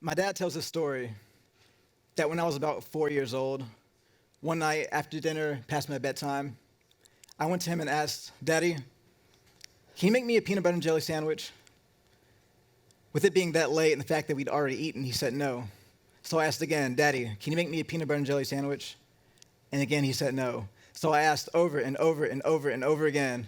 My dad tells this story that when I was about 4 years old, one night after dinner, past my bedtime, I went to him and asked, "Daddy, can you make me a peanut butter and jelly sandwich?" With it being that late and the fact that we'd already eaten, he said no. So I asked again, "Daddy, can you make me a peanut butter and jelly sandwich?" And again, he said no. So I asked over and over and over and over again.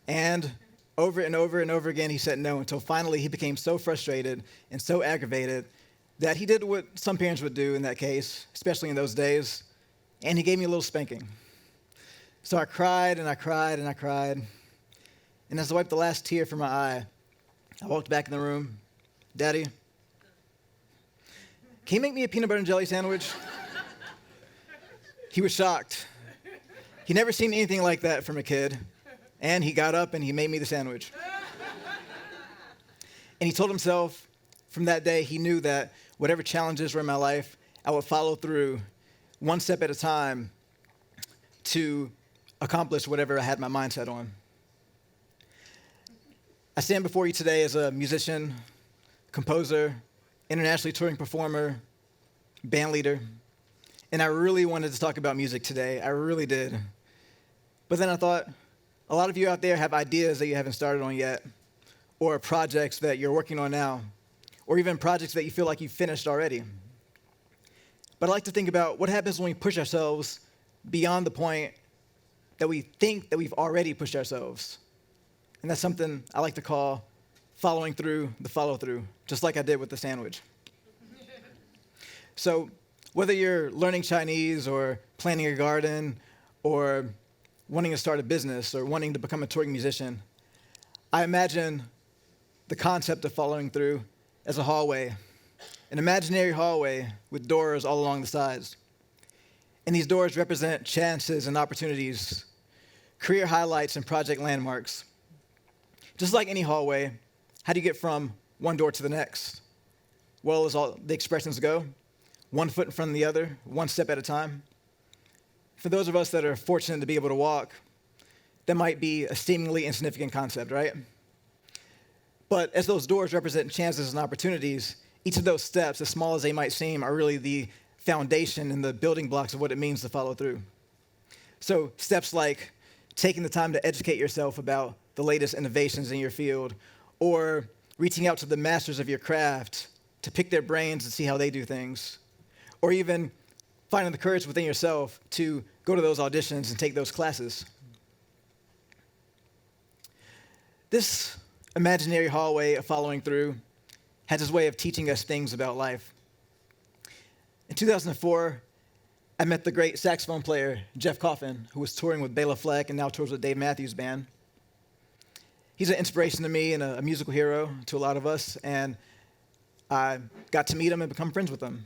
And over and over and over again, he said no, until finally he became so frustrated and so aggravated that he did what some parents would do in that case, especially in those days, and he gave me a little spanking. So I cried and I cried and I cried. And as I wiped the last tear from my eye, I walked back in the room. "Daddy, can you make me a peanut butter and jelly sandwich?" He was shocked. He never seen anything like that from a kid. And he got up and he made me the sandwich. And he told himself from that day he knew that whatever challenges were in my life, I would follow through one step at a time to accomplish whatever I had my mind set on. I stand before you today as a musician, composer, internationally touring performer, band leader, and I really wanted to talk about music today. I really did. But then I thought, a lot of you out there have ideas that you haven't started on yet, or projects that you're working on now, or even projects that you feel like you've finished already. But I like to think about what happens when we push ourselves beyond the point that we think that we've already pushed ourselves. And that's something I like to call following through the follow-through, just like I did with the sandwich. So whether you're learning Chinese or planting a garden or wanting to start a business or wanting to become a touring musician, I imagine the concept of following through as a hallway, an imaginary hallway with doors all along the sides. And these doors represent chances and opportunities, career highlights and project landmarks. Just like any hallway, how do you get from one door to the next? Well, as all the expressions go, one foot in front of the other, one step at a time. For those of us that are fortunate to be able to walk, that might be a seemingly insignificant concept, right? But as those doors represent chances and opportunities, each of those steps, as small as they might seem, are really the foundation and the building blocks of what it means to follow through. So steps like taking the time to educate yourself about the latest innovations in your field, or reaching out to the masters of your craft to pick their brains and see how they do things, or even finding the courage within yourself to go to those auditions and take those classes. This imaginary hallway of following through has its way of teaching us things about life. In 2004, I met the great saxophone player, Jeff Coffin, who was touring with Bela Fleck and now tours with Dave Matthews Band. He's an inspiration to me and a musical hero to a lot of us, and I got to meet him and become friends with him.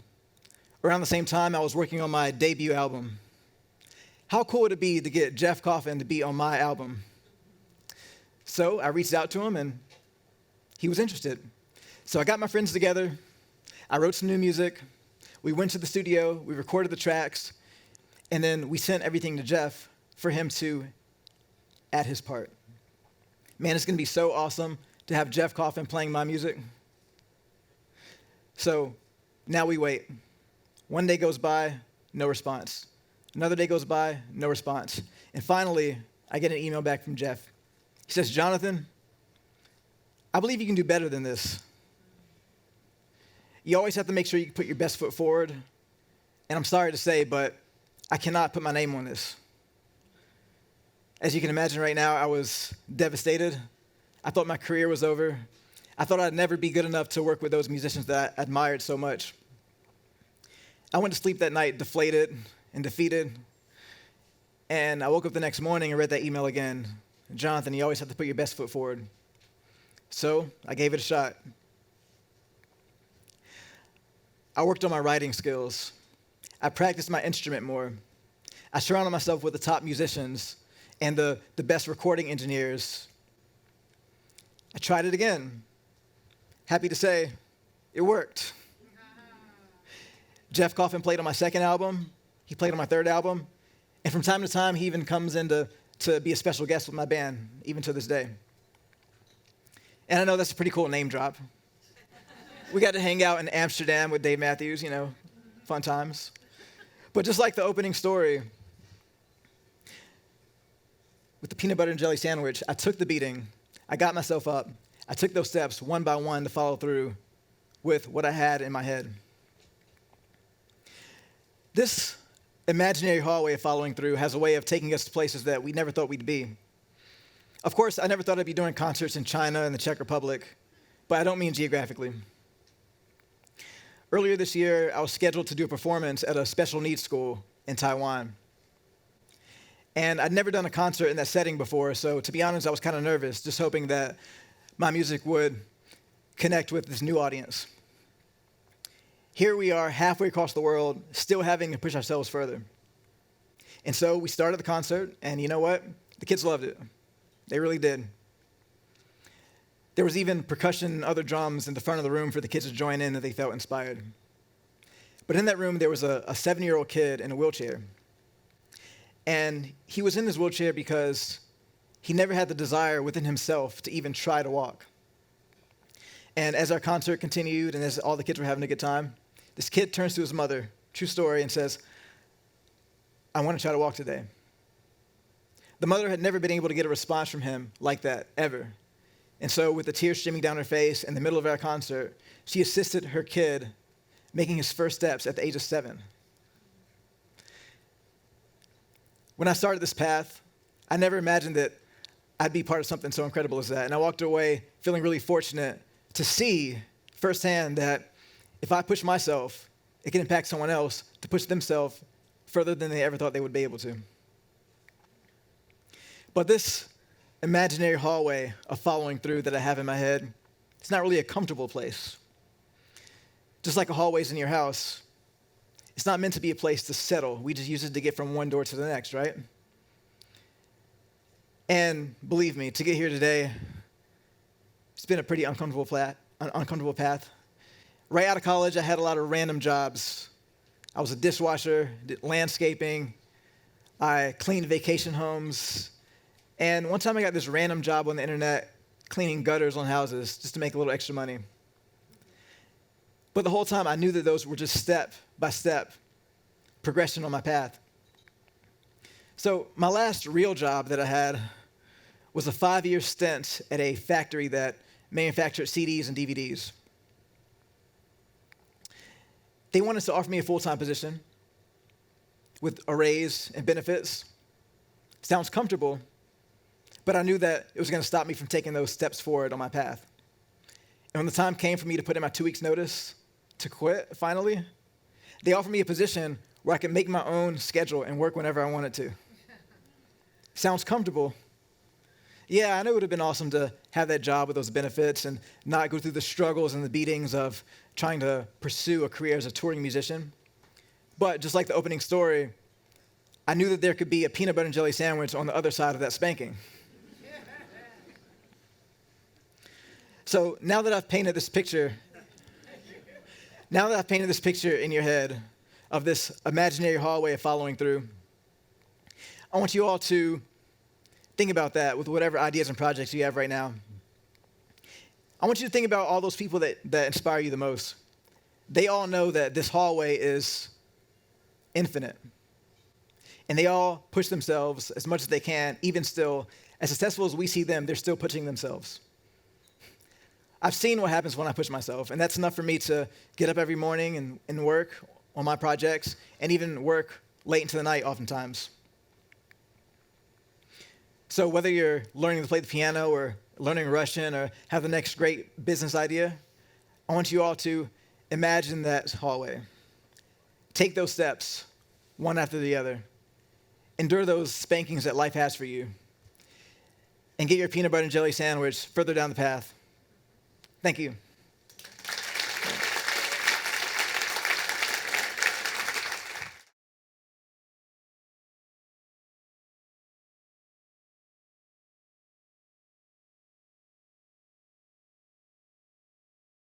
Around the same time, I was working on my debut album. How cool would it be to get Jeff Coffin to be on my album? So I reached out to him, and he was interested. So I got my friends together. I wrote some new music. We went to the studio. We recorded the tracks. And then we sent everything to Jeff for him to add his part. Man, it's going to be so awesome to have Jeff Coffin playing my music. So now we wait. One day goes by, no response. Another day goes by, no response. And finally, I get an email back from Jeff. He says, "Jonathan, I believe you can do better than this. You always have to make sure you put your best foot forward. And I'm sorry to say, but I cannot put my name on this." As you can imagine right now, I was devastated. I thought my career was over. I thought I'd never be good enough to work with those musicians that I admired so much. I went to sleep that night deflated and defeated. And I woke up the next morning and read that email again. "Jonathan, you always have to put your best foot forward." So I gave it a shot. I worked on my writing skills. I practiced my instrument more. I surrounded myself with the top musicians and the best recording engineers. I tried it again. Happy to say, it worked. Jeff Coffin played on my second album. He played on my third album. And from time to time, he even comes in to be a special guest with my band, even to this day. And I know that's a pretty cool name drop. We got to hang out in Amsterdam with Dave Matthews, fun times. But just like the opening story, with the peanut butter and jelly sandwich, I took the beating, I got myself up, I took those steps one by one to follow through with what I had in my head. This imaginary hallway of following through has a way of taking us to places that we never thought we'd be. Of course, I never thought I'd be doing concerts in China and the Czech Republic, but I don't mean geographically. Earlier this year, I was scheduled to do a performance at a special needs school in Taiwan. And I'd never done a concert in that setting before, so to be honest, I was kind of nervous, just hoping that my music would connect with this new audience. Here we are, halfway across the world, still having to push ourselves further. And so we started the concert, and you know what? The kids loved it. They really did. There was even percussion and other drums in the front of the room for the kids to join in if they felt inspired. But in that room, there was a 7-year-old kid in a wheelchair. And he was in this wheelchair because he never had the desire within himself to even try to walk. And as our concert continued and as all the kids were having a good time, this kid turns to his mother, true story, and says, "I want to try to walk today." The mother had never been able to get a response from him like that, ever. And so with the tears streaming down her face in the middle of our concert, she assisted her kid making his first steps at the age of 7. When I started this path, I never imagined that I'd be part of something so incredible as that. And I walked away feeling really fortunate to see firsthand that if I push myself, it can impact someone else to push themselves further than they ever thought they would be able to. But this imaginary hallway of following through that I have in my head, it's not really a comfortable place. Just like a hallways in your house, it's not meant to be a place to settle. We just use it to get from one door to the next, right? And believe me, to get here today, it's been a pretty uncomfortable path. Right out of college, I had a lot of random jobs. I was a dishwasher, did landscaping, I cleaned vacation homes, and one time I got this random job on the internet cleaning gutters on houses just to make a little extra money. But the whole time I knew that those were just step-by-step progression on my path. So my last real job that I had was a 5-year stint at a factory that manufactured CDs and DVDs. They wanted to offer me a full-time position with a raise and benefits. Sounds comfortable, but I knew that it was going to stop me from taking those steps forward on my path. And when the time came for me to put in my 2 weeks notice to quit, finally, they offered me a position where I could make my own schedule and work whenever I wanted to. Sounds comfortable. Yeah, I know it would have been awesome to have that job with those benefits and not go through the struggles and the beatings of trying to pursue a career as a touring musician. But just like the opening story, I knew that there could be a peanut butter and jelly sandwich on the other side of that spanking. So now that I've painted this picture in your head of this imaginary hallway of following through, I want you all to think about that with whatever ideas and projects you have right now. I want you to think about all those people that inspire you the most. They all know that this hallway is infinite. And they all push themselves as much as they can, even still. As successful as we see them, they're still pushing themselves. I've seen what happens when I push myself, and that's enough for me to get up every morning and work on my projects, and even work late into the night oftentimes. So whether you're learning to play the piano or learning Russian or have the next great business idea, I want you all to imagine that hallway. Take those steps, one after the other. Endure those spankings that life has for you. And get your peanut butter and jelly sandwich further down the path. Thank you.